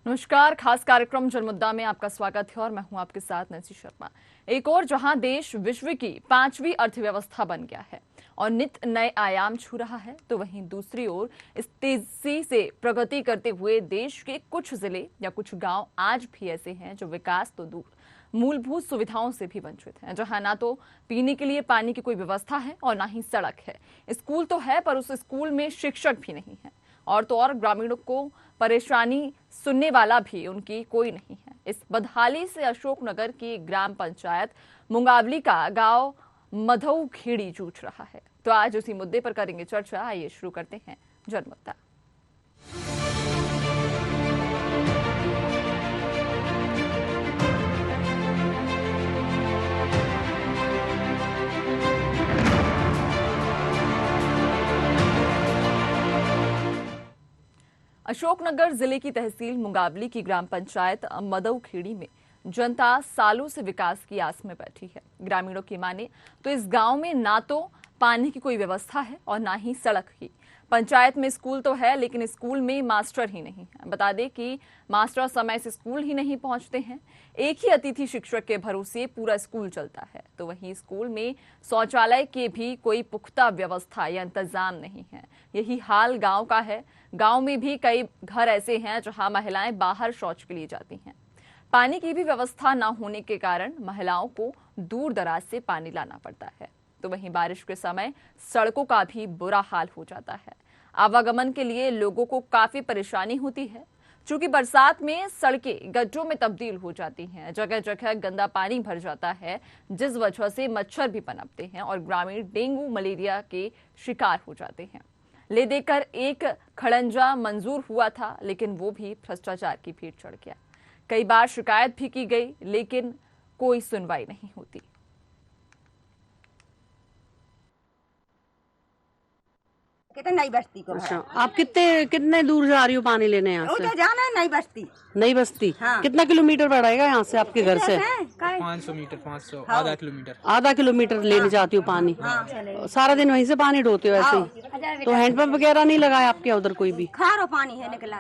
नमस्कार, खास कार्यक्रम जनमुद्दा में आपका स्वागत है और मैं हूं आपके साथ नैन्सी शर्मा। एक और जहां देश विश्व की 5वीं अर्थव्यवस्था बन गया है और नित नए आयाम छू रहा है, तो वहीं दूसरी ओर इस तेजी से प्रगति करते हुए देश के कुछ जिले या कुछ गांव आज भी ऐसे हैं जो विकास तो दूर मूलभूत सुविधाओं से भी वंचित हैं, जहां ना तो पीने के लिए पानी की कोई व्यवस्था है और ना ही सड़क है। स्कूल तो है पर उस स्कूल में शिक्षक भी नहीं है और तो और ग्रामीणों को परेशानी सुनने वाला भी उनकी कोई नहीं है। इस बदहाली से अशोकनगर की ग्राम पंचायत मुंगावली का गांव मधौखेड़ी जूझ रहा है। तो आज उसी मुद्दे पर करेंगे चर्चा। आइए शुरू करते हैं जनमुद्दा। अशोकनगर जिले की तहसील मुंगावली की ग्राम पंचायत मधौखेड़ी में जनता सालों से विकास की आस में बैठी है। ग्रामीणों की माने तो इस गांव में ना तो पानी की कोई व्यवस्था है और ना ही सड़क की। पंचायत में स्कूल तो है लेकिन स्कूल में मास्टर ही नहीं है। बता दें कि मास्टर समय से स्कूल ही नहीं पहुंचते हैं। एक ही अतिथि शिक्षक के भरोसे पूरा स्कूल चलता है। तो वहीं स्कूल में शौचालय के भी कोई पुख्ता व्यवस्था या इंतजाम नहीं है। यही हाल गांव का है। गांव में भी कई घर ऐसे हैं जहां महिलाएं बाहर शौच के लिए जाती हैं। पानी की भी व्यवस्था न होने के कारण महिलाओं को दूर दराज से पानी लाना पड़ता है। तो वहीं बारिश के समय सड़कों का भी बुरा हाल हो जाता है। आवागमन के लिए लोगों को काफी परेशानी होती है। चूंकि बरसात में सड़कें गड्ढों में तब्दील हो जाती हैं, जगह जगह गंदा पानी भर जाता है, जिस वजह से मच्छर भी पनपते हैं और ग्रामीण डेंगू मलेरिया के शिकार हो जाते हैं। ले देकर एक खड़ंजा मंजूर हुआ था लेकिन वो भी भ्रष्टाचार की भीड़ चढ़ गया। कई बार शिकायत भी की गई लेकिन कोई सुनवाई नहीं होती। नई बस्ती को। अच्छा, आप कितने दूर जा रही हो पानी लेने यहाँ से? जाना है नई बस्ती। नई बस्ती। हाँ। कितना किलोमीटर पड़ेगा यहाँ से आपके घर से? 500 मीटर, 500 हाँ। आधा किलोमीटर। आधा किलोमीटर लेने जाती हो पानी? हाँ। सारा दिन वहीं से पानी ढोते हो ऐसे ही? तो हैंडपंप वगैरह नहीं लगाया आपके उधर कोई भी? खारो पानी है निकला।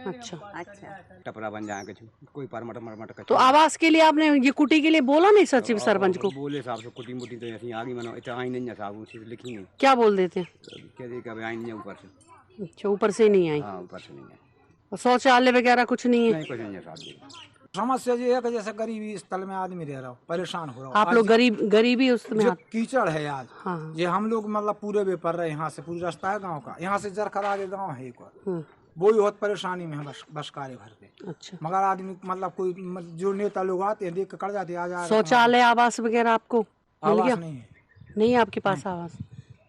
अच्छा अच्छा, टपरा बन जाएंगे कोई परमट मरमट। तो आवास के लिए आपने ये कुटी के लिए बोला नहीं सचिव सरपंच को? बोले साहब से कुटी मुटी तो ऐसी आगे मनो इतना आई नहीं है साहब, उसी से लिखी नहीं। क्या बोल देते हैं? क्या देखा आई नहीं है ऊपर से। अच्छा, ऊपर से नहीं आई? हाँ, ऊपर से नहीं है। और शौचालय वगैरह कुछ नहीं है? नहीं, कुछ नहीं है साहब। समस्या ये है कि जैसे गरीबी स्थल में आदमी रह रहा हो, परेशान हो रहा हो। आप लोग गरीबी उसमें जो कीचड़ है आज। हाँ। ये हम लोग मतलब पूरे वे पर रहे, यहाँ से पूरी रास्ता है गांव का, यहाँ से जरखर आगे गांव है एक और। वो भी बहुत परेशानी में है बस कार्य भर के। अच्छा, मगर आदमी मतलब कोई जो नेता लोग आते हैं देख कर जाते हैं, आ शौचालय आवास वगैरह आपको मिल गया? नहीं है। नहीं है आपके पास आवास?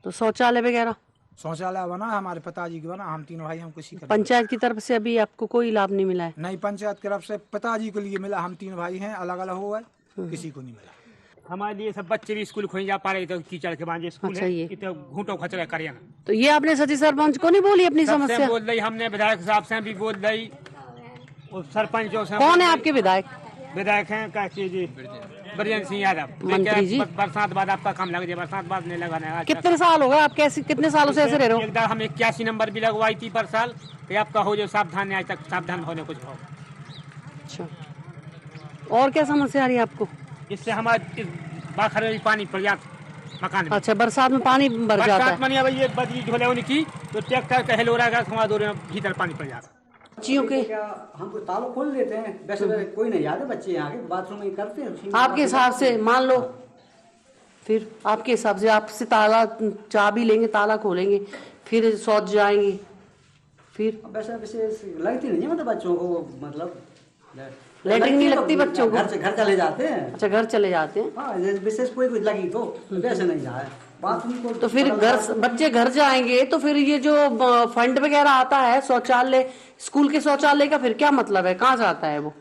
तो शौचालय वगैरह? शौचालय बना है हमारे पिताजी के, बना हम तीनों भाई, हम किसी का पंचायत की तरफ से अभी आपको कोई लाभ नहीं मिला है? नहीं, पंचायत की तरफ से पिताजी के लिए मिला। हम तीन भाई हैं, अलग अलग हो गए, किसी को नहीं मिला। हमारे लिए सब बच्चे भी स्कूल खोई जा पा रहे थे, कीचड़ के बांझे स्कूल अच्छा, है, ये इतना घूंटो खचरा करिए ना। तो ये आपने सचिव सरपंच को नहीं बोली अपनी सबसे समस्या? बोल रही हमने, विधायक साहब से भी बोल रही और सरपंचों से। कौन है आपके विधायक? विधायक हैं काशी जी, ब्रजेंद्र सिंह यादव। मंत्री जी। बरसात बाद आपका काम लग जाए, बरसात बाद नहीं लगाना है। कितने साल हो गए आप कितने सालों से ऐसे रह रहे हो? एक बार हम 81 नंबर भी लगवाई थी पर साल कि आपका हो जो सावधान है, आज तक सावधान होने कुछ हो। अच्छा, और क्या समस्या आ रही है आपको? इससे हमारे बाखर में पानी पर्याप्त मकान में। अच्छा, बरसात में पानी भर जाता बरसात है? में अब ये बदली झोले उनकी तो ट्रैक्टर का हेलोरा का थोड़ा दूर में भीतर पानी पड़ जाता। बच्चियों के हम तो तालों खोल देते हैं, वैसे कोई नहीं जाते बच्चे यहाँ के बाथरूम में करते हैं। आपके हिसाब से मान लो, फिर आपके हिसाब से आपसे ताला चाबी लेंगे, ताला खोलेंगे, फिर शौच जाएंगे, फिर वैसे लगती नहीं है मतलब बच्चों को, मतलब लेटरिन नहीं लगती बच्चों को? घर चले जाते हैं। अच्छा, घर चले जाते हैं। हाँ, विशेष कोई कुछ लगी तो वैसे नहीं जाए बाथरूम को। तो फिर बच्चे घर जाएंगे तो फिर ये जो फंड वगैरह आता है शौचालय, स्कूल के शौचालय का फिर क्या मतलब है? कहाँ जाता है वो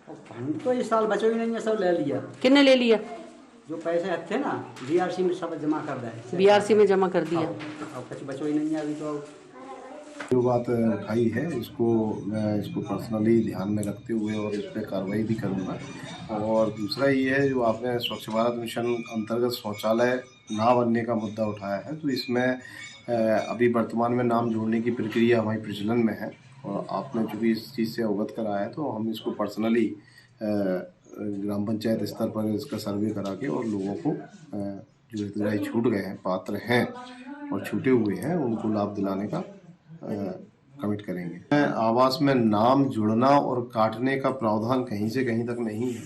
फंड? तो इस साल बचो ही नहीं है, सब ले लिया। किसने ले लिया? जो पैसे थे ना बीआरसी में सब जमा कर दिए। बीआरसी में जमा कर दिया। अब कुछ बचो ही नहीं है अभी तो। जो बात उठाई है मैं इसको पर्सनली ध्यान में रखते हुए और इस पर कार्रवाई भी करूँगा। और दूसरा ये है जो आपने स्वच्छ भारत मिशन अंतर्गत शौचालय ना बनने का मुद्दा उठाया है, तो इसमें अभी वर्तमान में नाम जोड़ने की प्रक्रिया हमारी प्रचलन में है और आपने चूँकि इस चीज़ से अवगत कराया है, तो हम इसको पर्सनली ग्राम पंचायत स्तर पर इसका सर्वे करा के और लोगों को जो हितग्राही छूट गए हैं, पात्र हैं और छूटे हुए हैं, उनको लाभ दिलाने का कमिट करेंगे। आवास में नाम जुड़ना और काटने का प्रावधान कहीं से कहीं तक नहीं है।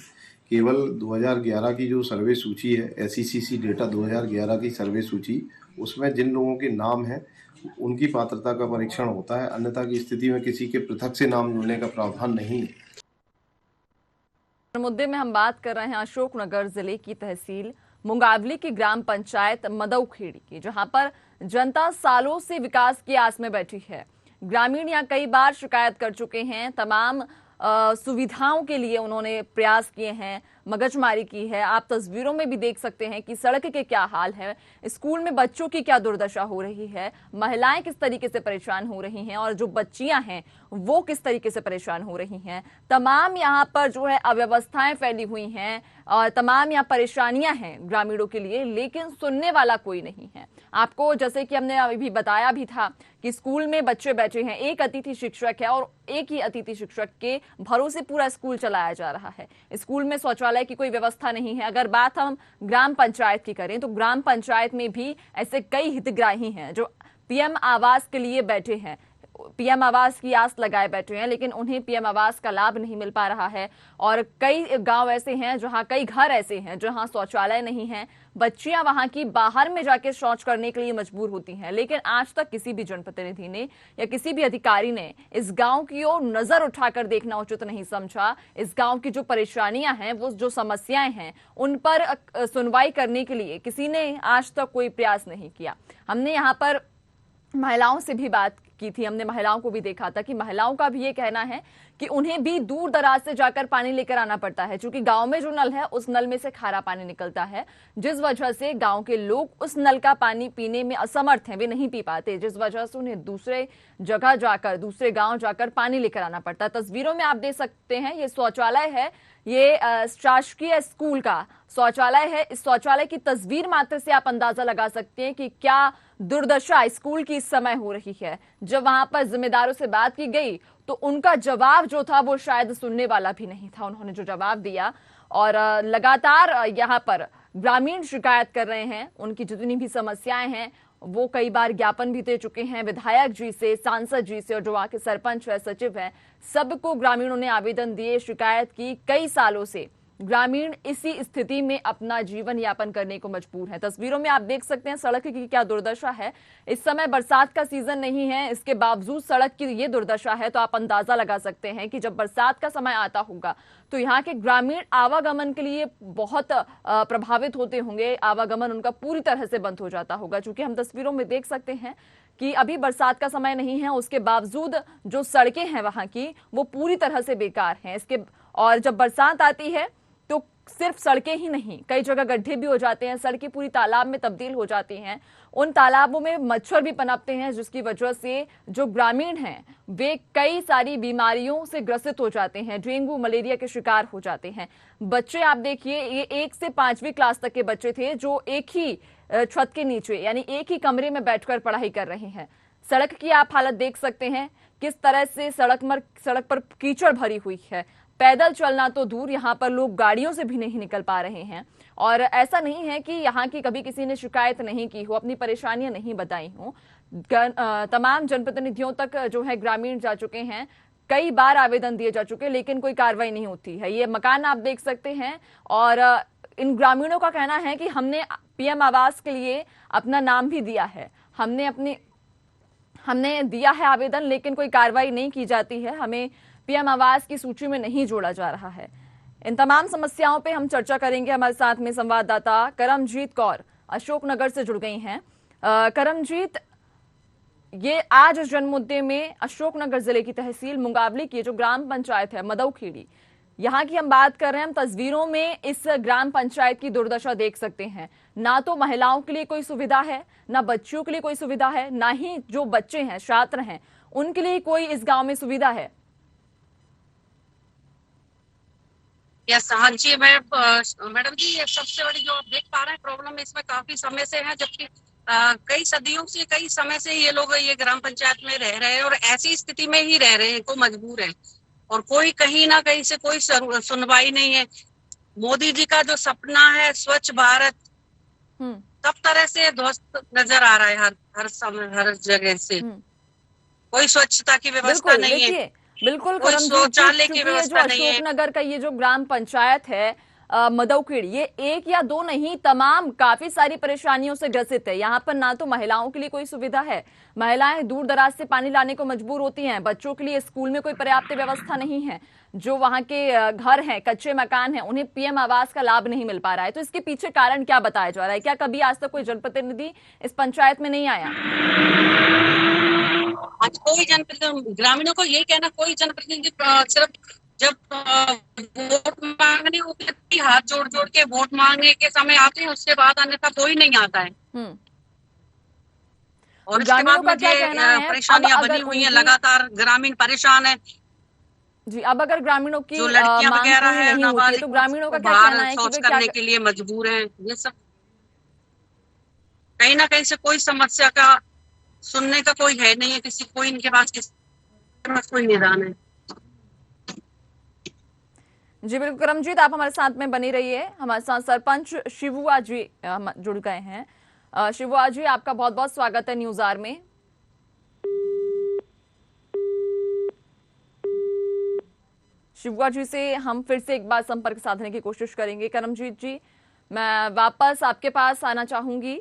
केवल 2011 की जो सर्वे सूची है, SECC डेटा 2011 की सर्वे सूची, उसमें जिन लोगों के नाम हैं उनकी पात्रता का परीक्षण होता है, अन्यथा की स्थिति में किसी के पृथक से नाम जुड़ने का प्रावधान नहीं है। मुद्दे में हम बात कर रहे हैं अशोकनगर जिले की तहसील मुंगावली की ग्राम पंचायत मदौखेड़ी की, जहां पर जनता सालों से विकास की आस में बैठी है। ग्रामीण यहां कई बार शिकायत कर चुके हैं, तमाम सुविधाओं के लिए उन्होंने प्रयास किए हैं, मगजमारी की है। आप तस्वीरों में भी देख सकते हैं कि सड़क के क्या हाल है, स्कूल में बच्चों की क्या दुर्दशा हो रही है, महिलाएं किस तरीके से परेशान हो रही हैं और जो बच्चियां हैं वो किस तरीके से परेशान हो रही हैं। तमाम यहाँ पर जो है अव्यवस्थाएं फैली हुई हैं और तमाम यहाँ परेशानियां हैं ग्रामीणों के लिए, लेकिन सुनने वाला कोई नहीं है। आपको जैसे कि हमने अभी बताया भी था कि स्कूल में बच्चे बैठे हैं, एक अतिथि शिक्षक है और एक ही अतिथि शिक्षक के भरोसे पूरा स्कूल चलाया जा रहा है। स्कूल में शौचालय की कोई व्यवस्था नहीं है। अगर बात हम ग्राम पंचायत की करें तो ग्राम पंचायत में भी ऐसे कई हितग्राही हैं जो PM आवास के लिए बैठे हैं, PM आवास की आस लगाए बैठे हैं, लेकिन उन्हें PM आवास का लाभ नहीं मिल पा रहा है। और कई गांव ऐसे हैं जहां, कई घर ऐसे हैं जहां शौचालय नहीं है, बच्चियां वहां की बाहर में जाके शौच करने के लिए मजबूर होती हैं। लेकिन आज तक किसी भी जनप्रतिनिधि ने या किसी भी अधिकारी ने इस गांव की ओर नजर उठाकर देखना उचित नहीं समझा। इस गांव की जो परेशानियां हैं, वो जो समस्याएं हैं, उन पर सुनवाई करने के लिए किसी ने आज तक कोई प्रयास नहीं किया। हमने यहाँ पर महिलाओं से भी बात की थी, हमने महिलाओं को भी देखा था कि महिलाओं का भी ये कहना है कि उन्हें भी दूर दराज से जाकर पानी लेकर आना पड़ता है, क्योंकि गांव में जो नल है उस नल में से खारा पानी निकलता है, जिस वजह से गांव के लोग उस नल का पानी पीने में असमर्थ हैं, वे नहीं पी पाते, जिस वजह से उन्हें दूसरे जगह जाकर, दूसरे गांव जाकर पानी लेकर आना पड़ता है। तस्वीरों में आप देख सकते हैं, ये शौचालय है, ये शासकीय स्कूल का शौचालय है। इस शौचालय की तस्वीर मात्र से आप अंदाजा लगा सकते हैं कि क्या दुर्दशा स्कूल की इस समय हो रही है। जब वहां पर जिम्मेदारों से बात की गई तो उनका जवाब जो था वो शायद सुनने वाला भी नहीं था। उन्होंने जो जवाब दिया, और लगातार यहाँ पर ग्रामीण शिकायत कर रहे हैं, उनकी जितनी भी समस्याएं हैं वो कई बार ज्ञापन भी दे चुके हैं विधायक जी से, सांसद जी से, और जो वहां के सरपंच है, सचिव है, सबको ग्रामीणों ने आवेदन दिए, शिकायत की। कई सालों से ग्रामीण इसी स्थिति में अपना जीवन यापन करने को मजबूर है। तस्वीरों में आप देख सकते हैं सड़क की क्या दुर्दशा है। इस समय बरसात का सीजन नहीं है, इसके बावजूद सड़क की ये दुर्दशा है, तो आप अंदाजा लगा सकते हैं कि जब बरसात का समय आता होगा तो यहाँ के ग्रामीण आवागमन के लिए बहुत प्रभावित होते होंगे, आवागमन उनका पूरी तरह से बंद हो जाता होगा। चूंकि हम तस्वीरों में देख सकते हैं कि अभी बरसात का समय नहीं है, उसके बावजूद जो सड़कें हैं वहां की वो पूरी तरह से बेकार हैं। और जब बरसात आती है तो सिर्फ सड़कें ही नहीं, कई जगह गड्ढे भी हो जाते हैं, सड़कें पूरी तालाब में तब्दील हो जाती हैं, उन तालाबों में मच्छर भी पनपते हैं, जिसकी वजह से जो ग्रामीण हैं वे कई सारी बीमारियों से ग्रसित हो जाते हैं, डेंगू मलेरिया के शिकार हो जाते हैं। बच्चे आप देखिए, ये 1 से 5वीं क्लास तक के बच्चे थे जो एक ही छत के नीचे यानी एक ही कमरे में बैठकर पढ़ाई कर रहे हैं। सड़क की आप हालत देख सकते हैं, किस तरह से सड़क पर कीचड़ भरी हुई है। पैदल चलना तो दूर, यहाँ पर लोग गाड़ियों से भी नहीं निकल पा रहे हैं। और ऐसा नहीं है कि यहाँ की कभी किसी ने शिकायत नहीं की हो, अपनी परेशानियां नहीं बताई हो। तमाम जनप्रतिनिधियों तक जो है ग्रामीण जा चुके हैं, कई बार आवेदन दिए जा चुके, लेकिन कोई कार्रवाई नहीं होती है। ये मकान आप देख सकते हैं, और इन ग्रामीणों का कहना है कि हमने PM आवास के लिए अपना नाम भी दिया है, हमने दिया है आवेदन, लेकिन कोई कार्रवाई नहीं की जाती है, हमें PM आवास की सूची में नहीं जोड़ा जा रहा है। इन तमाम समस्याओं पे हम चर्चा करेंगे। हमारे साथ में संवाददाता करमजीत कौर अशोकनगर से जुड़ गई हैं। करमजीत, ये आज जन मुद्दे में अशोकनगर जिले की तहसील मुंगावली की जो ग्राम पंचायत है मदौखेड़ी, यहाँ की हम बात कर रहे हैं। हम तस्वीरों में इस ग्राम पंचायत की दुर्दशा देख सकते हैं। ना तो महिलाओं के लिए कोई सुविधा है, ना बच्चियों के लिए कोई सुविधा है, ना ही जो बच्चे हैं, छात्र हैं, उनके लिए कोई इस गांव में सुविधा है। यस, हाँ जी मैडम जी, ये सबसे बड़ी जो आप देख पा रहे हैं प्रॉब्लम इसमें काफी समय से है, जबकि कई सदियों से, कई समय से ये लोग ये ग्राम पंचायत में रह रहे हैं और ऐसी स्थिति में ही रह रहे हैं, को मजबूर है और कोई कहीं ना कहीं से कोई सुनवाई नहीं है। मोदी जी का जो सपना है स्वच्छ भारत सब तरह से ध्वस्त नजर आ रहा है, हर समय हर जगह से। कोई स्वच्छता की व्यवस्था नहीं है, बिल्कुल कोई शौचालय की व्यवस्था नहीं है। अशोकनगर का ये जो ग्राम पंचायत है मदौखेड़ी, ये एक या दो नहीं, तमाम काफी सारी परेशानियों से ग्रसित है। यहाँ पर ना तो महिलाओं के लिए कोई सुविधा है, महिलाएं दूर दराज से पानी लाने को मजबूर होती हैं, बच्चों के लिए स्कूल में कोई पर्याप्त व्यवस्था नहीं है, जो वहाँ के घर हैं, कच्चे मकान हैं, उन्हें पीएम आवास का लाभ नहीं मिल पा रहा है। तो इसके पीछे कारण क्या बताया जा रहा है? क्या कभी आज तक कोई जनप्रतिनिधि इस पंचायत में नहीं आया? आज कोई जनप्रतिनिधि, ग्रामीणों को यही कहना, कोई जनप्रतिनिधि सिर्फ जब वोट मांगने होते हैं हाथ जोड़ जोड़ के वोट मांगने के समय आते हैं, उसके बाद आने का कोई नहीं आता है। और इसके बाद मुझे परेशानियां बनी हुई हैं, लगातार ग्रामीण परेशान है जी। अब अगर ग्रामीणों की जो लड़कियां वगैरह है नाबालिग, तो ग्रामीणों का क्या कहना है शौच करने के लिए मजबूर हैं। ये सब कहीं ना कहीं से कोई समस्या का सुनने का कोई है नहीं है, किसी कोई इनके पास कोई निदान है। जी बिल्कुल करमजीत, आप हमारे साथ में बनी रहिए। हमारे साथ सरपंच शिवुआ जी जुड़ गए हैं। शिवुआ जी, आपका बहुत बहुत स्वागत है न्यूज आवर में। शिवुआ जी से हम फिर से एक बार संपर्क साधने की कोशिश करेंगे। करमजीत जी, मैं वापस आपके पास आना चाहूंगी।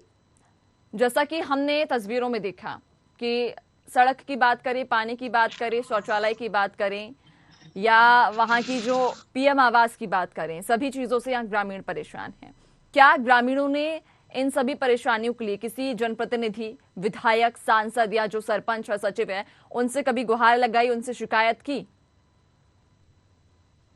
जैसा कि हमने तस्वीरों में देखा कि सड़क की बात करें, पानी की बात करें, शौचालय की बात करें या वहां की जो पीएम आवास की बात करें, सभी चीजों से यहाँ ग्रामीण परेशान हैं। क्या ग्रामीणों ने इन सभी परेशानियों के लिए किसी जनप्रतिनिधि, विधायक, सांसद या जो सरपंच और सचिव है उनसे कभी गुहार लगाई, उनसे शिकायत की?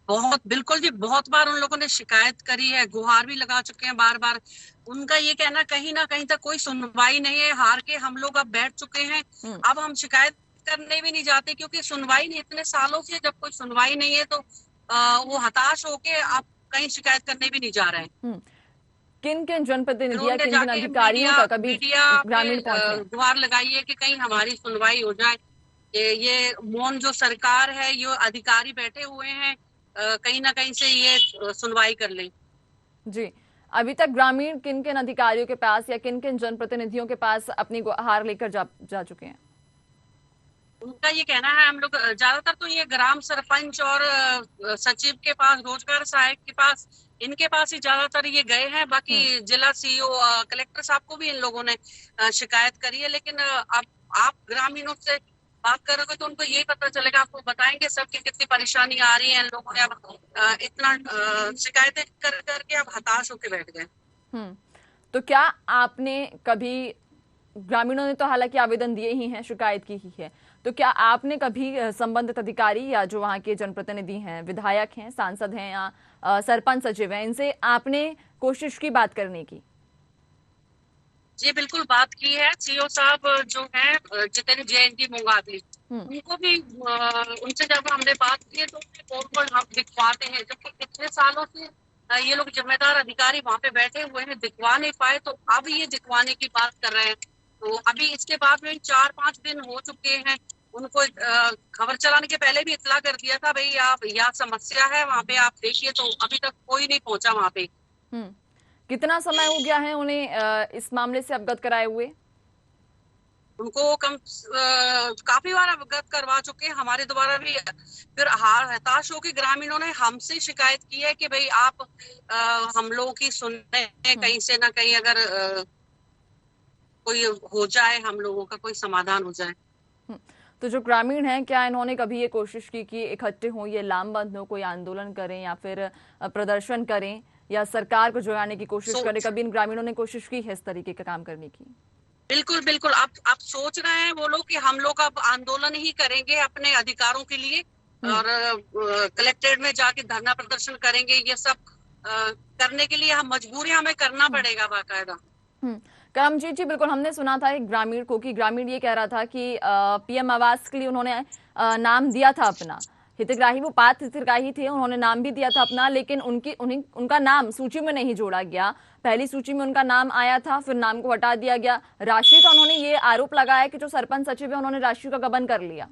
बिल्कुल जी, बहुत बार उन लोगों ने शिकायत करी है, गुहार भी लगा चुके हैं बार बार। उनका ये कहना कहीं ना कहीं तक कोई सुनवाई नहीं है, हार के हम लोग अब बैठ चुके हैं। अब हम शिकायत करने भी नहीं जाते क्योंकि सुनवाई नहीं, इतने सालों से जब कोई सुनवाई नहीं है तो वो हताश होके अब कहीं शिकायत करने भी नहीं जा रहे हैं। किन किन जनप्रतिनिधि या किन किन अधिकारियों का कभी ग्रामीण गुहार लगाई है कि कहीं हमारी सुनवाई हो जाए। ये मौन जो सरकार है, ये अधिकारी बैठे हुए हैं, कहीं ना कहीं से ये सुनवाई कर लें। जी, अभी तक ग्रामीण किन किन अधिकारियों के पास या किन किन जनप्रतिनिधियों के पास अपनी गुहार लेकर जा चुके हैं? उनका ये कहना है, हम लोग ज्यादातर तो ये ग्राम सरपंच और सचिव के पास, रोजगार सहायक के पास, इनके पास ही ज्यादातर ये गए हैं। बाकी जिला सीओ, कलेक्टर साहब को भी इन लोगों ने शिकायत करी है। लेकिन अब आप ग्रामीणों से बात करोगे तो उनको यही पता चलेगा, आपको बताएंगे सबकी कितनी परेशानी आ रही है। इन लोगों ने अब इतना शिकायतें कर करके अब हताश होकर बैठ गए। तो क्या आपने कभी, ग्रामीणों ने तो हालांकि आवेदन दिए ही हैं, शिकायत की ही है, तो क्या आपने कभी संबंधित अधिकारी या जो वहाँ के जनप्रतिनिधि हैं, विधायक हैं, सांसद हैं या सरपंच, सचिव हैं, इनसे आपने कोशिश की बात करने की? जी बिल्कुल बात की है। सीओ साहब जो हैं जितेंद्र जयंती मुंगावली, उनको भी उनसे जब हमने बात की तो पोर्टल हम दिखवाते हैं, जबकि कितने सालों से ये लोग जिम्मेदार अधिकारी वहाँ पे बैठे हुए हैं, दिखवा नहीं पाए, तो अब ये दिखवाने की बात कर रहे हैं। तो अभी इसके बाद में 4-5 दिन हो चुके हैं, उनको खबर चलाने के पहले भी इतला कर दिया था, भाई आप यहाँ समस्या है वहाँ पे आप देखिए, तो अभी तक कोई नहीं पहुंचा वहाँ पे। कितना समय हो गया है उन्हें इस मामले से अवगत कराए हुए? उनको काफी बार अवगत करवा चुके हैं, हमारे द्वारा भी। फिर हताश होकर ग्रामीणों ने हमसे शिकायत की है कि भाई आप हम लोगों की सुनने कहीं से ना कहीं अगर कोई हो जाए, हम लोगों का कोई समाधान हो जाए। तो जो ग्रामीण हैं, क्या इन्होंने कभी ये कोशिश की कि इकट्ठे हों, ये लामबंद हो, कोई आंदोलन करें या फिर प्रदर्शन करें या सरकार को जुड़ाने की कोशिश करें? कभी इन ग्रामीणों ने कोशिश की है इस तरीके का काम करने की? बिल्कुल बिल्कुल। आप सोच रहे हैं वो लोग कि हम लोग अब आंदोलन ही करेंगे अपने अधिकारों के लिए और कलेक्ट्रेट में जाके धरना प्रदर्शन करेंगे, ये सब करने के लिए हम मजबूर हैं, हमें करना पड़ेगा बाकायदा। करमजीत जी, बिल्कुल हमने सुना था एक ग्रामीण को कि ग्रामीण ये कह रहा था कि पीएम आवास के लिए उन्होंने नाम दिया था अपना, हितग्राही, वो पात्र हितग्राही थे, उन्होंने नाम भी दिया था अपना, लेकिन उनका नाम सूची में नहीं जोड़ा गया। पहली सूची में उनका नाम आया था, फिर नाम को हटा दिया गया। राशि का उन्होंने ये आरोप लगाया कि जो सरपंच सचिव है उन्होंने राशि का गबन कर लिया।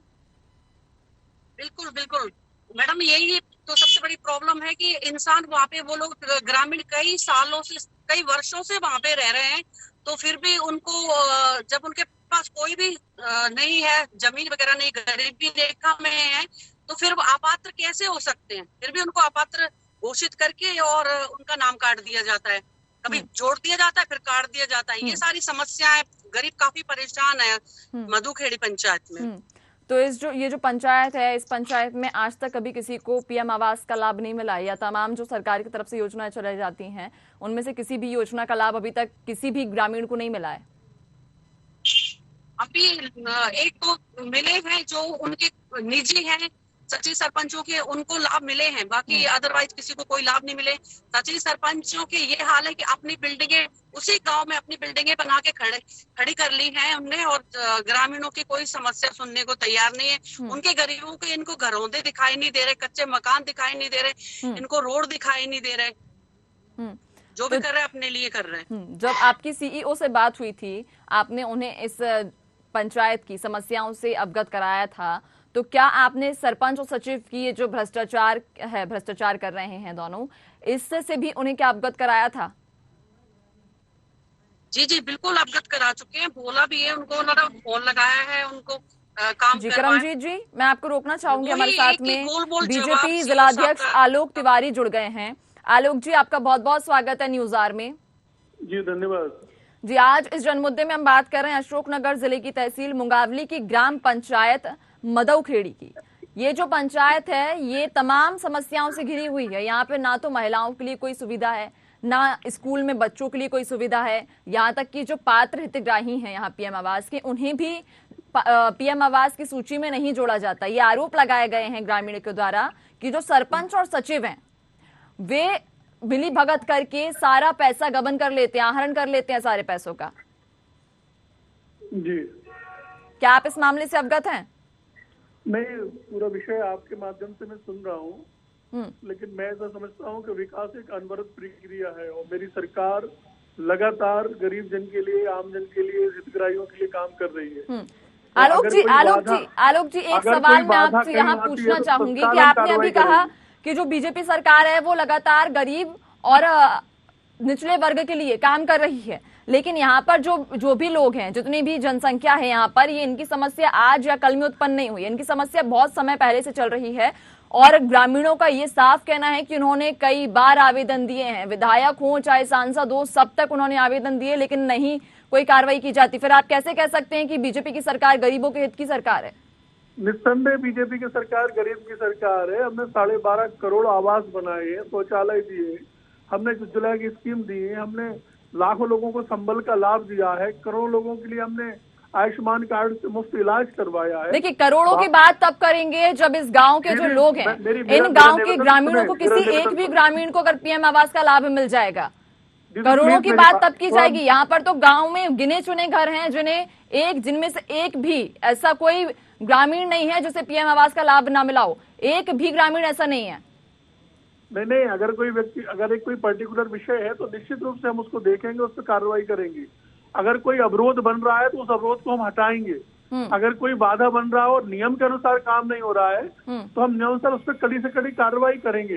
बिल्कुल बिल्कुल मैडम, यही तो सबसे बड़ी प्रॉब्लम है कि इंसान वहाँ पे, वो लोग ग्रामीण कई सालों से, कई वर्षों से वहाँ पे रह रहे हैं, तो फिर भी उनको जब उनके पास कोई भी नहीं है, जमीन वगैरह नहीं, गरीबी रेखा में है, तो फिर वो अपात्र कैसे हो सकते हैं? फिर भी उनको अपात्र घोषित करके और उनका नाम काट दिया जाता है, कभी जोड़ दिया जाता है, फिर काट दिया जाता है। ये सारी समस्याएं, गरीब काफी परेशान है मधुखेड़ी पंचायत में। तो ये जो पंचायत है, इस पंचायत में आज तक कभी किसी को पीएम आवास का लाभ नहीं मिला, या तमाम जो सरकार की तरफ से योजनाएं चलाई जाती हैं उनमें से किसी भी योजना का लाभ अभी तक किसी भी ग्रामीण को नहीं मिला है? अभी एक तो मिले हैं जो उनके निजी हैं, सचिव सरपंचों के, उनको लाभ मिले हैं, बाकी अदरवाइज किसी को कोई लाभ नहीं मिले। सचिव सरपंचों के ये हाल है कि अपनी बिल्डिंगें, उसी गांव में अपनी बिल्डिंगें बना के खड़ी कर ली हैं उनने, और ग्रामीणों की कोई समस्या सुनने को तैयार नहीं है। उनके गरीबों के, इनको घरौंदे दिखाई नहीं दे रहे, कच्चे मकान दिखाई नहीं दे रहे, इनको रोड दिखाई नहीं दे रहे, जो भी कर रहे हैं अपने लिए कर रहे हैं। जब आपकी सीईओ से बात हुई थी, आपने उन्हें इस पंचायत की समस्याओं से अवगत कराया था, तो क्या आपने सरपंच और सचिव की ये जो भ्रष्टाचार कर रहे हैं दोनों, इससे से भी उन्हें क्या अवगत कराया था? जी जी बिल्कुल अवगत करा चुके हैं, बोला भी है उनको, उन्होंने फोन लगाया है उनको काम जी। करमजीत जी, मैं आपको रोकना चाहूंगी, हमारे साथ में बीजेपी जिलाध्यक्ष आलोक तिवारी जुड़ गए हैं। आलोक जी, आपका बहुत बहुत स्वागत है न्यूज आवर में। जी धन्यवाद जी। आज इस जनमुद्दे में हम बात कर रहे हैं अशोकनगर जिले की तहसील मुंगावली की ग्राम पंचायत मदौखेड़ी की। ये जो पंचायत है ये तमाम समस्याओं से घिरी हुई है। यहाँ पे ना तो महिलाओं के लिए कोई सुविधा है, ना स्कूल में बच्चों के लिए कोई सुविधा है, यहाँ तक कि जो पात्र हितग्राही हैं यहाँ पीएम आवास के, उन्हें भी पीएम आवास की सूची में नहीं जोड़ा जाता। ये आरोप लगाए गए हैं ग्रामीणों के द्वारा कि जो सरपंच और सचिव हैं वे मिली भगत करके सारा पैसा गबन कर लेते हैं, आहरण कर लेते हैं सारे पैसों का। जी, क्या आप इस मामले से अवगत हैं? नहीं, पूरा विषय आपके माध्यम से मैं सुन रहा हूँ, लेकिन मैं ऐसा समझता हूँ कि विकास एक अनवरत प्रक्रिया है और मेरी सरकार लगातार गरीब जन के लिए, आम जन के लिए, हितग्राहियों के लिए काम कर रही है। आलोक जी, एक सवाल मैं आपसे यहाँ पूछना चाहूंगी कि आपने अभी कहा कि जो बीजेपी सरकार है वो लगातार गरीब और निचले वर्ग के लिए काम कर रही है, लेकिन यहाँ पर जो भी लोग हैं, जितनी भी जनसंख्या है यहाँ पर, ये इनकी समस्या आज या कल में उत्पन्न नहीं हुई, इनकी समस्या बहुत समय पहले से चल रही है। और ग्रामीणों का ये साफ कहना है कि उन्होंने कई बार आवेदन दिए हैं, विधायक हो चाहे सांसद हो, सब तक उन्होंने आवेदन दिए, लेकिन नहीं कोई कार्रवाई की जाती। फिर आप कैसे कह सकते हैं कि बीजेपी की सरकार गरीबों के हित की सरकार है? निस्संदेह बीजेपी की सरकार गरीब की सरकार है। हमने 12.5 करोड़ आवास बनाए हैं, शौचालय दिए, हमने उज्ज्वला की स्कीम दी है, हमने लाखों लोगों को संबल का लाभ दिया है, करोड़ों लोगों के लिए हमने आयुष्मान कार्ड से मुफ्त इलाज करवाया है। देखिए, करोड़ों की बात तब करेंगे जब इस गांव के जो लोग हैं, इन गांव के ग्रामीणों को, किसी एक भी ग्रामीण को अगर पीएम आवास का लाभ मिल जाएगा, करोड़ों की बात तब की जाएगी। यहाँ पर तो गांव में गिने चुने घर हैं जिनमें से एक भी ऐसा कोई ग्रामीण नहीं है जिसे पीएम आवास का लाभ ना मिला हो। एक भी ग्रामीण ऐसा नहीं है। नहीं, अगर कोई व्यक्ति, अगर एक कोई पर्टिकुलर विषय है तो निश्चित रूप से हम उसको देखेंगे, उस पर कार्रवाई करेंगे। अगर कोई अवरोध बन रहा है तो उस अवरोध को हम हटाएंगे। अगर कोई बाधा बन रहा है और नियम के अनुसार काम नहीं हो रहा है तो हम नियम अनुसार उस पर कड़ी से कड़ी कार्रवाई करेंगे।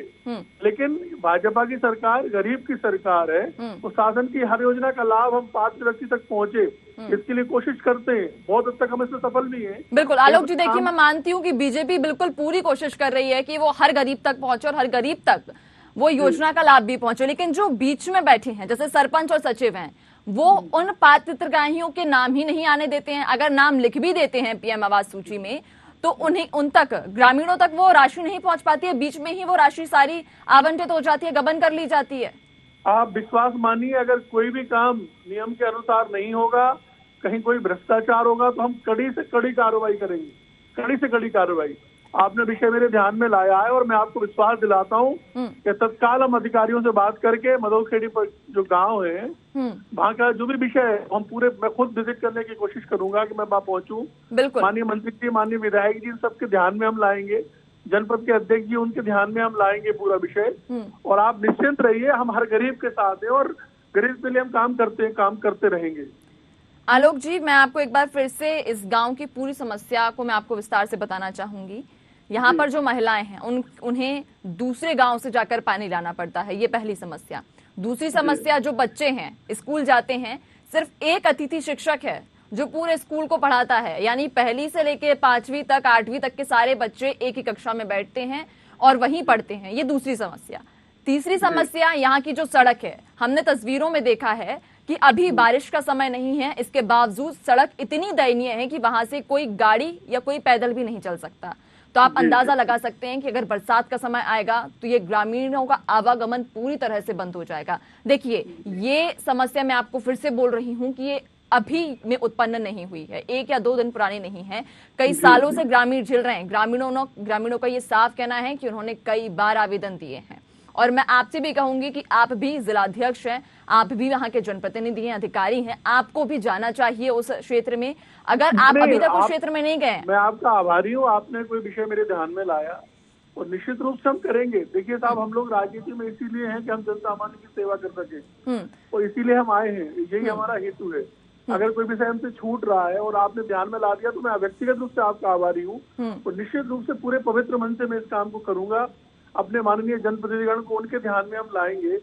लेकिन भाजपा की सरकार गरीब की सरकार है, तो शासन की हर योजना का लाभ हम पात्र व्यक्ति तक पहुंचे, इसके लिए कोशिश करते हैं। बहुत हद तक हम इसमें सफल भी हैं। बिल्कुल आलोक जी, देखिए, मैं मानती हूँ कि बीजेपी बिल्कुल पूरी कोशिश कर रही है कि वो हर गरीब तक पहुंचे और हर गरीब तक वो योजना का लाभ भी पहुंचे, लेकिन जो बीच में बैठे हैं, जैसे सरपंच और सचिव हैं, वो उन पात्र हितग्राहियों के नाम ही नहीं आने देते हैं। अगर नाम लिख भी देते हैं पीएम आवास सूची में तो उन तक, ग्रामीणों तक वो राशि नहीं पहुंच पाती है, बीच में ही वो राशि सारी आवंटित हो जाती है, गबन कर ली जाती है। आप विश्वास मानिए, अगर कोई भी काम नियम के अनुसार नहीं होगा, कहीं कोई भ्रष्टाचार होगा, तो हम कड़ी से कड़ी कार्रवाई करेंगे, कड़ी से कड़ी कार्रवाई। आपने विषय मेरे ध्यान में लाया है और मैं आपको विश्वास दिलाता हूँ कि तत्काल हम अधिकारियों से बात करके मदौखेड़ी पर जो गांव है, वहाँ का जो भी विषय है, हम पूरे, मैं खुद विजिट करने की कोशिश करूंगा कि मैं वहाँ पहुंचूं। माननीय मंत्री जी, माननीय विधायक जी, सबके ध्यान में हम लाएंगे। जनपद के अध्यक्ष जी, उनके ध्यान में हम लाएंगे पूरा विषय। और आप निश्चिंत रहिए, हम हर गरीब के साथ हैं और गरीब के लिए हम काम करते रहेंगे। आलोक जी, मैं आपको एक बार फिर से इस गांव की पूरी समस्या को मैं आपको विस्तार से बताना चाहूंगी। यहाँ पर जो महिलाएं हैं उन्हें दूसरे गांव से जाकर पानी लाना पड़ता है, ये पहली समस्या। दूसरी समस्या, जो बच्चे हैं स्कूल जाते हैं, सिर्फ एक अतिथि शिक्षक है जो पूरे स्कूल को पढ़ाता है, यानी पहली से लेकर 5वीं तक 8वीं तक के सारे बच्चे एक ही कक्षा में बैठते हैं और वहीं पढ़ते हैं। ये दूसरी समस्या। तीसरी समस्या, यहाँ की जो सड़क है, हमने तस्वीरों में देखा है कि अभी बारिश का समय नहीं है, इसके बावजूद सड़क इतनी दयनीय है कि वहां से कोई गाड़ी या कोई पैदल भी नहीं चल सकता। तो आप अंदाजा लगा सकते हैं कि अगर बरसात का समय आएगा तो ये ग्रामीणों का आवागमन पूरी तरह से बंद हो जाएगा। देखिए, ये समस्या मैं आपको फिर से बोल रही हूं कि ये अभी में उत्पन्न नहीं हुई है, 1 या 2 दिन पुरानी नहीं है, कई सालों से ग्रामीण झेल रहे हैं। ग्रामीणों का ये साफ कहना है कि उन्होंने कई बार आवेदन दिए हैं। और मैं आपसे भी कहूंगी कि आप भी जिलाध्यक्ष हैं, आप भी वहां के जनप्रतिनिधि हैं, अधिकारी हैं, आपको भी जाना चाहिए उस क्षेत्र में, अगर आप अभी तक उस क्षेत्र में नहीं गए। मैं आपका आभारी हूँ, आपने कोई विषय मेरे ध्यान में लाया और निश्चित रूप से हम करेंगे। देखिए साहब, हम लोग राजनीति में इसीलिए हैं कि हम जन सामान्य की सेवा कर सके और इसीलिए हम आए हैं, यही हमारा हेतु है। अगर कोई विषय हमसे छूट रहा है और आपने ध्यान में ला दिया तो मैं व्यक्तिगत रूप से आपका आभारी हूँ और निश्चित रूप से पूरे पवित्र मन से मैं इस काम को करूंगा। अपने माननीय जनप्रतिनिधिगण को उनके ध्यान में हम लाएंगे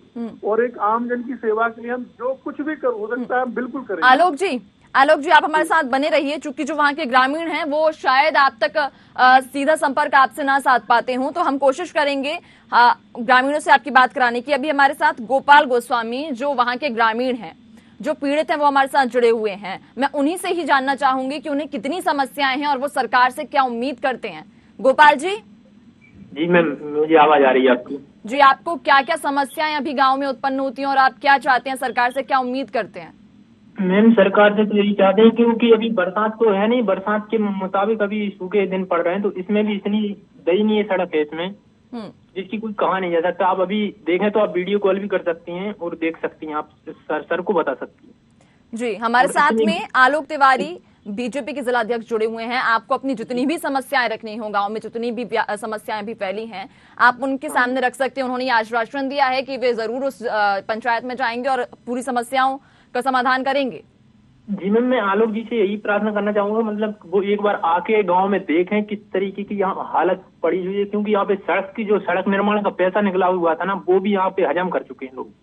और एक आम जन की सेवा के लिए हम जो कुछ भी हो सकता है हम बिल्कुल करेंगे। आलोक जी, आप हमारे साथ बने रहिए, चूंकि जो वहाँ के ग्रामीण हैं वो शायद आप तक सीधा संपर्क आपसे ना साध पाते हों, तो हम कोशिश करेंगे ग्रामीणों से आपकी बात कराने की। अभी हमारे साथ गोपाल गोस्वामी, जो वहाँ के ग्रामीण हैं, जो पीड़ित हैं, वो हमारे साथ जुड़े हुए हैं। मैं उन्हीं से ही जानना चाहूंगी कि उन्हें कितनी समस्याएं हैं और वो सरकार से क्या उम्मीद करते हैं। गोपाल जी। जी मैम, मुझे आवाज आ रही है आपकी? जी, आपको क्या क्या समस्याएं अभी गांव में उत्पन्न होती हैं और आप क्या चाहते हैं, सरकार से क्या उम्मीद करते हैं? मैम, सरकार से तो यही चाहते हैं, क्योंकि अभी बरसात तो है नहीं, बरसात के मुताबिक अभी सूखे दिन पड़ रहे हैं, तो इसमें भी इतनी दयनीय सड़क है इसमें जिसकी कोई कहा नहीं जा सकता। आप अभी देखें तो आप वीडियो कॉल भी कर सकती हैं और देख सकती हैं, आप सर को बता सकती हैं। जी, हमारे साथ में आलोक तिवारी, बीजेपी के जिलाध्यक्ष जुड़े हुए हैं। आपको अपनी जितनी भी समस्याएं रखनी हो, गांव में जितनी भी समस्याएं भी फैली हैं, आप उनके सामने रख सकते हैं। उन्होंने आश्वासन दिया है कि वे जरूर उस पंचायत में जाएंगे और पूरी समस्याओं का समाधान करेंगे। जी मैम, मैं आलोक जी से यही प्रार्थना करना चाहूंगा, मतलब वो एक बार आके गांव में देखें किस तरीके की यहाँ हालत पड़ी हुई है, क्योंकि यहाँ पे सड़क निर्माण का पैसा निकला हुआ था ना, वो भी यहाँ पे हजम कर चुके हैं लोग।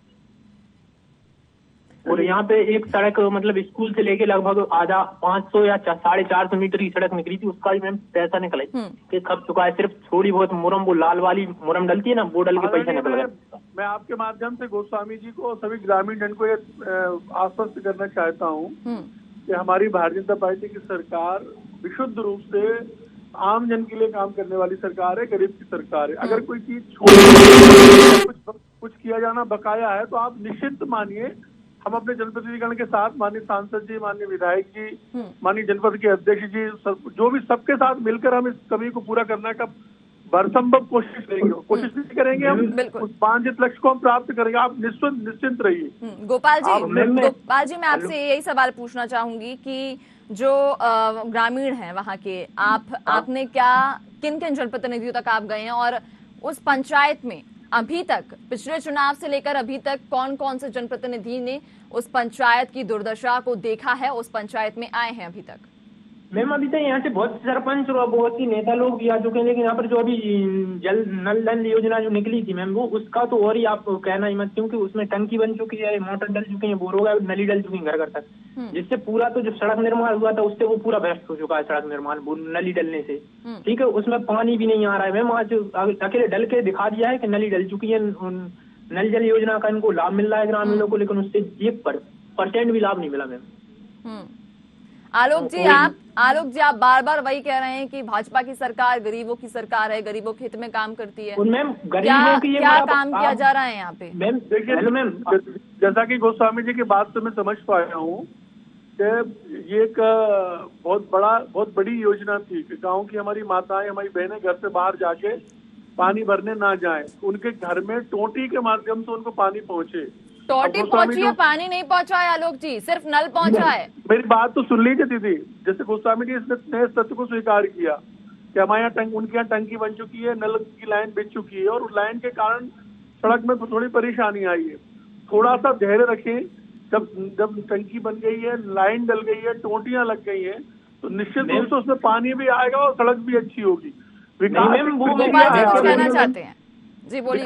और यहाँ पे एक सड़क, मतलब स्कूल से लेके लगभग आधा 500 या 450 मीटर की सड़क निकली थी, उसका भी मैम पैसा निकला कि खप चुका है। सिर्फ थोड़ी बहुत मुरम, वो लाल वाली मुरम डलती है ना, वो डल के पैसा निकल गया। मैं आपके माध्यम से गोस्वामी जी को और सभी ग्रामीण जन को ये आश्वस्त करना चाहता हूँ कि हमारी भारतीय जनता पार्टी की सरकार विशुद्ध रूप से आम जन के लिए काम करने वाली सरकार है, गरीब की सरकार है। अगर कोई चीज कुछ किया जाना बकाया है तो आप निश्चित मानिए, हम अपने जनप्रतिनिधिगण के साथ, माननीय सांसद जी, माननीय विधायक जी, माननीय जनपद के अध्यक्ष जी, जो भी सबके साथ मिलकर हम इस कमी को पूरा करने का भरसंभव कोशिश करेंगे। कोशिश नहीं करेंगे, हम उस वांछित लक्ष्य को हम प्राप्त करेंगे। आप निश्चिंत रहिए। गोपाल जी, मैं आपसे यही सवाल पूछना चाहूंगी कि जो ग्रामीण हैं वहाँ के, आपने किन जनप्रतिनिधियों तक आप गए हैं और उस पंचायत में अभी तक, पिछले चुनाव से लेकर अभी तक, कौन कौन से जनप्रतिनिधि ने उस पंचायत की दुर्दशा को देखा है, उस पंचायत में आए हैं अभी तक? मैम, अभी तक यहाँ से बहुत सरपंच और बहुत ही नेता लोग भी आ चुके हैं, लेकिन यहाँ पर जो अभी नल योजना जो निकली थी मैम, वो उसका तो और ही आप कहना ही मत, क्योंकि उसमें टंकी बन चुकी है, मोटर डल चुकी है, बोर हो गया, नली डल चुकी है घर घर तक, जिससे पूरा तो जो सड़क निर्माण हुआ था उससे वो पूरा भ्रष्ट हो चुका है। सड़क निर्माण नली डलने से, ठीक है, उसमें पानी भी नहीं आ रहा है मैम। आज अकेले डल के दिखा दिया है कि नली डल चुकी है, नल जल योजना का इनको लाभ मिल रहा है ग्रामीणों को, लेकिन उससे 1% भी लाभ नहीं मिला मैम। आलोक जी, आप बार बार वही कह रहे हैं कि भाजपा की सरकार गरीबों की सरकार है, गरीबों के हित में काम करती है। मैम, गरीबों की क्या काम किया जा रहा है यहाँ पे? मैम देखिए मैम, जैसा कि गोस्वामी जी की बात से मैं समझ पाया हूँ कि ये एक बहुत बड़ी योजना थी कि गाँव की हमारी माताएं, हमारी बहनें घर से बाहर जाके पानी भरने ना जाएं, उनके घर में टोटी के माध्यम से उनको पानी पहुँचे। टोटी पहुंची है, पानी नहीं पहुंचा है आलोक जी, सिर्फ नल पहुंचा है। मेरी बात तो सुन लीजिए दीदी, जैसे गोस्वामी जी इसने सत्य को स्वीकार किया कि हमारे यहाँ उनके यहाँ टंकी बन चुकी है, नल की लाइन बिछ चुकी है और उस लाइन के कारण सड़क में थोड़ी परेशानी आई है। थोड़ा सा धैर्य रखें, जब टंकी बन गई है, लाइन डल गई है, टोटियां लग गई हैं, तो निश्चित रूप से उसमें पानी भी आएगा और सड़क भी अच्छी होगी। गोपाल जी कुछ कहना चाहते हैं? जी बोलिए।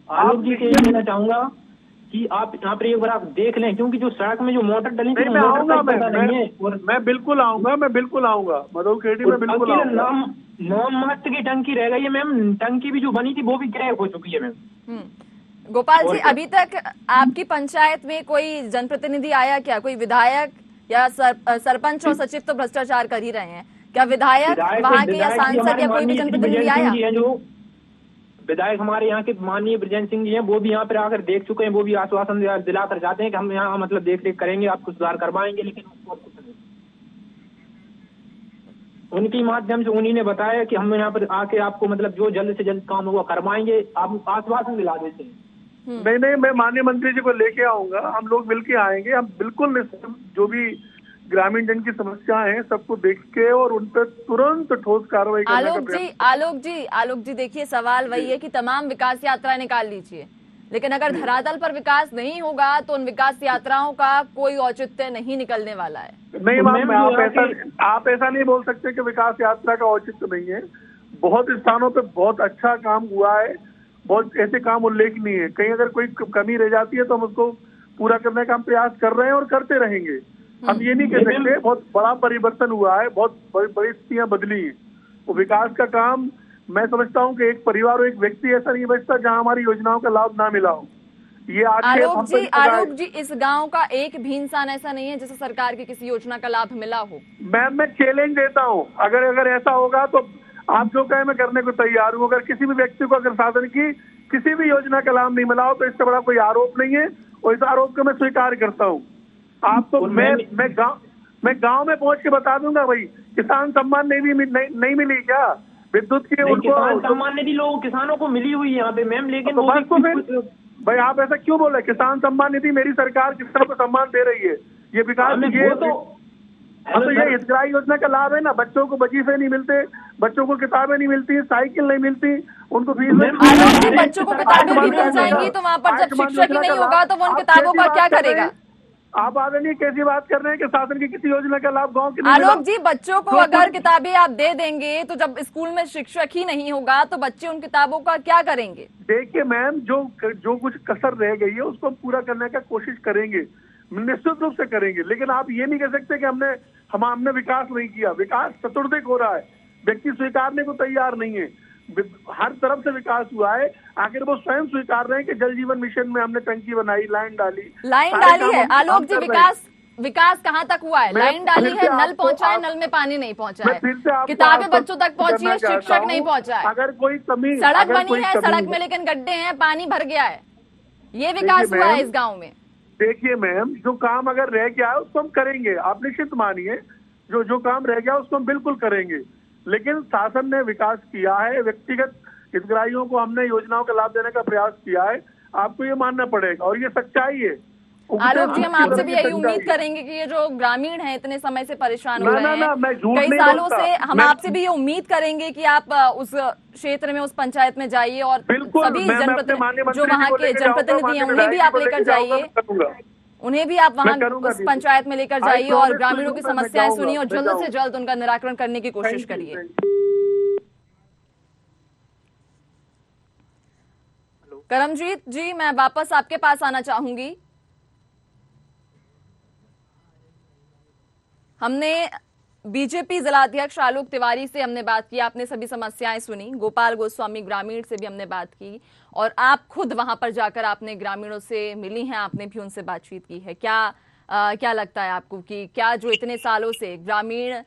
आलोक जी के कहना चाहूंगा कि आप यहाँ पर एक बार आप देख लें, क्योंकि जो सड़क में जो मोटर डली थी, मैं आऊंगा, मैं बिल्कुल आऊंगा, मधुखेड़ी में बिल्कुल आऊंगा। नाम मात्र की टंकी रह गई है मैम, टंकी भी जो बनी थी वो भी क्रैक हो चुकी है मैम। गोपाल जी, अभी तक आपकी पंचायत में कोई जनप्रतिनिधि आया क्या? कोई विधायक या सरपंच और सचिव तो भ्रष्टाचार कर ही रहे हैं, क्या विधायक वहाँ के या सांसद या कोई भी जनप्रतिनिधि आया? जो विधायक हमारे यहाँ के माननीय ब्रजेंद्र सिंह जी हैं, वो भी यहाँ पर आकर देख चुके हैं, वो भी आश्वासन दिलाकर जाते हैं कि हम यहाँ मतलब देख रेख करेंगे, आपको सुधार करवाएंगे, लेकिन उनके माध्यम से उन्हीं ने बताया कि हम यहाँ पर आके आपको मतलब जो जल्द से जल्द काम होगा करवाएंगे, आप आश्वासन दिला देते हैं। नहीं, मैं माननीय मंत्री जी को लेके आऊंगा, हम लोग मिलके आएंगे, हम बिल्कुल जो भी ग्रामीण जन की समस्याएं हैं सबको देख के और उन पर तुरंत ठोस कार्रवाई करने का आलोक जी देखिए, सवाल वही है कि तमाम विकास यात्राएं निकाल लीजिए, लेकिन अगर धरातल पर विकास नहीं होगा तो उन विकास यात्राओं का कोई औचित्य नहीं निकलने वाला है। नहीं मैम, आप ऐसा नहीं बोल सकते कि विकास यात्रा का औचित्य नहीं है। बहुत स्थानों पे बहुत अच्छा काम हुआ है, बहुत ऐसे काम उल्लेखनीय है। कहीं अगर कोई कमी रह जाती है तो हम उसको पूरा करने का हम प्रयास कर रहे हैं और करते रहेंगे। हम ये नहीं कह सकते बहुत बड़ा परिवर्तन हुआ है, बहुत बड़ी स्थितियां बदली हैं। वो विकास का काम मैं समझता हूँ कि एक परिवार और एक व्यक्ति ऐसा नहीं बचता जहाँ हमारी योजनाओं का लाभ ना मिला हो। ये आलोक जी, इस गांव का एक भी इंसान ऐसा नहीं है जिसे सरकार की किसी योजना का लाभ मिला हो। मैं चैलेंज देता हूँ, अगर ऐसा होगा तो आप जो कहें मैं करने को तैयार हूँ। अगर किसी भी व्यक्ति को अगर शासन की किसी भी योजना का लाभ नहीं मिला हो तो इससे बड़ा कोई आरोप नहीं है और इस आरोप को मैं स्वीकार करता हूँ। आपको मैं गांव में पहुंच के बता दूंगा भाई, किसान सम्मान नहीं मिली क्या? विद्युत की किसान सम्मान निधि लोगों किसानों को मिली हुई है यहाँ पे मैम, लेकिन तो बस तो फिर भाई आप ऐसा क्यों बोल रहे? किसान सम्मान निधि मेरी सरकार किसानों को सम्मान दे रही है। ये विकास ये हितग्राही योजना का लाभ है ना। बच्चों को वजीफे नहीं मिलते, बच्चों को किताबें नहीं मिलती, साइकिल नहीं मिलती, उनको फीस बच्चों को किताबें भी मिल जाएंगी तो वहाँ पर जब शिक्षक ही नहीं होगा तो वो उन किताबों का क्या करेगा? आप आदरणीय कैसी बात कर रहे हैं कि शासन की किसी योजना का लाभ गांव के? आलोक जी, बच्चों को अगर किताबें आप दे देंगे तो जब स्कूल में शिक्षक ही नहीं होगा तो बच्चे उन किताबों का क्या करेंगे? देखिए मैम, जो कुछ कसर रह गई है उसको हम पूरा करने का कोशिश करेंगे, निश्चित रूप से करेंगे। लेकिन आप ये नहीं कह सकते कि हमने विकास नहीं किया। विकास चतुर्दिक हो रहा है, व्यक्ति स्वीकारने को तैयार नहीं है। हर तरफ से विकास हुआ है, आखिर वो स्वयं स्वीकार रहे हैं कि जल जीवन मिशन में हमने टंकी बनाई, लाइन डाली है। आलोक जी, विकास कहाँ तक हुआ है? लाइन डाली है, नल पहुंचा है, नल में पानी नहीं पहुंचा है, किताबें बच्चों तक पहुंची है, शिक्षक नहीं पहुंचा है, अगर कोई कमी, सड़क बनी है, सड़क में लेकिन गड्ढे हैं, पानी भर गया है, ये विकास हुआ है इस गाँव में। देखिए मैम, जो काम अगर रह गया है उसको हम करेंगे, आप निश्चित मानिए। जो काम रह गया उसको हम बिल्कुल करेंगे। लेकिन शासन ने विकास किया है, व्यक्तिगत हितग्राहियों को हमने योजनाओं का लाभ देने का प्रयास किया है, आपको ये मानना पड़ेगा और ये सच्चाई है। आलोक जी, हम आपसे भी यही उम्मीद करेंगे कि ये जो ग्रामीण हैं इतने समय से परेशान हो रहे हैं कई सालों से, हम आपसे भी ये उम्मीद करेंगे कि आप उस क्षेत्र में, उस पंचायत में जाइए और सभी जनप्रतिनिधि जो वहाँ के जनप्रतिनिधि हैं उन्हें भी आप लेकर जाइए, उन्हें भी आप वहाँ उस पंचायत में लेकर जाइए और ग्रामीणों की समस्याएं सुनिए और जल्द से जल्द उनका निराकरण करने की कोशिश करिए। करमजीत जी, मैं वापस आपके पास आना चाहूंगी। हमने बीजेपी जिलाध्यक्ष आलोक तिवारी से हमने बात की, आपने सभी समस्याएं सुनी। गोपाल गोस्वामी ग्रामीण से भी हमने बात की और आप खुद वहां पर जाकर आपने ग्रामीणों से मिली हैं, आपने भी उनसे बातचीत की है। क्या लगता है आपको कि क्या जो इतने सालों से ग्रामीण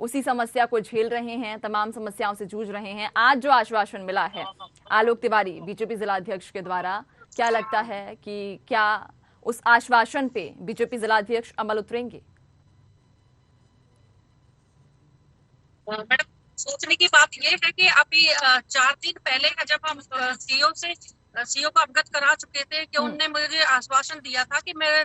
उसी समस्या को झेल रहे हैं, तमाम समस्याओं से जूझ रहे हैं, आज जो आश्वासन मिला है आलोक तिवारी बीजेपी जिलाध्यक्ष के द्वारा, क्या लगता है कि क्या उस आश्वासन पे बीजेपी जिलाध्यक्ष अमल उतरेंगे? मैडम, सोचने की बात यह है कि अभी 4 दिन पहले का जब हम सीओ को अवगत करा चुके थे कि उनने मुझे आश्वासन दिया था कि मैं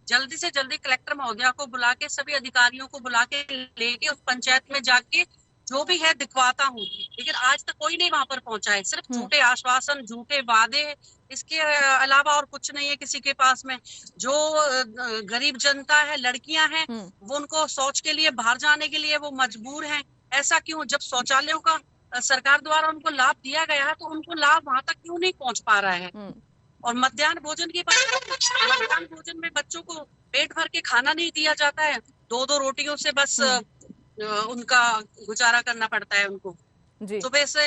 जल्दी से जल्दी कलेक्टर महोदया को बुला के, सभी अधिकारियों को बुला के लेके उस पंचायत में जाके जो भी है दिखवाता हूँ। लेकिन आज तक कोई नहीं वहां पर पहुंचा है, सिर्फ झूठे आश्वासन, झूठे वादे, इसके अलावा और कुछ नहीं है किसी के पास में। जो गरीब जनता है, लड़कियां हैं, वो उनको शौच के लिए बाहर जाने के लिए वो मजबूर हैं। ऐसा क्यों? जब शौचालयों का सरकार द्वारा उनको लाभ दिया गया है तो उनको लाभ वहां तक क्यों नहीं पहुंच पा रहा है? और मध्याह्न भोजन की बात, मध्याह्न भोजन में बच्चों को पेट भर के खाना नहीं दिया जाता है, 2-2 रोटियों से बस उनका गुजारा करना पड़ता है उनको। सुबह से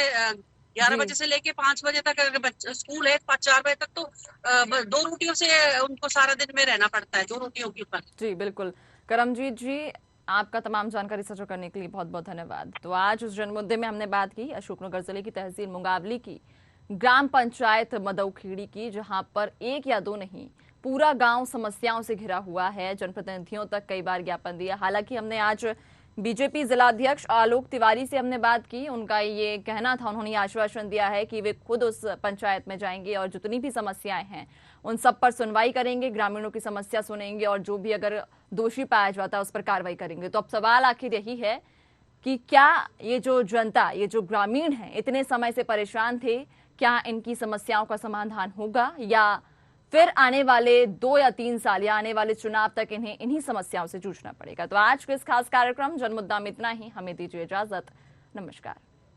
11 बजे से लेके 5 बजे तक अगर स्कूल है, 4 बजे तक, तो 2 रोटियों से उनको सारा दिन में रहना पड़ता है, 2 रोटियों के ऊपर। जी बिल्कुल। करमजीत जी, आपका तमाम जानकारी साझा करने के लिए बहुत बहुत धन्यवाद। तो आज उस जनमुद्दे में हमने बात की अशोकनगर जिले की तहसील मुंगावली की ग्राम पंचायत मदौखेड़ी की, जहां पर 1 या 2 नहीं, पूरा गांव समस्याओं से घिरा हुआ है। जनप्रतिनिधियों तक कई बार ज्ञापन दिया। हालांकि हमने आज बीजेपी जिलाध्यक्ष आलोक तिवारी से हमने बात की, उनका ये कहना था, उन्होंने आश्वासन दिया है कि वे खुद उस पंचायत में जाएंगे और जितनी भी समस्याएं हैं उन सब पर सुनवाई करेंगे, ग्रामीणों की समस्या सुनेंगे और जो भी अगर दोषी पाया जाता है उस पर कार्रवाई करेंगे। तो अब सवाल आखिर यही है कि क्या ये जो जनता, ये जो ग्रामीण हैं, इतने समय से परेशान थे, क्या इनकी समस्याओं का समाधान होगा या फिर आने वाले 2 या 3 साल या आने वाले चुनाव तक इन्हें इन्हीं समस्याओं से जूझना पड़ेगा? तो आज के इस खास कार्यक्रम जनमुद्दा में इतना ही। हमें दीजिए इजाजत। नमस्कार।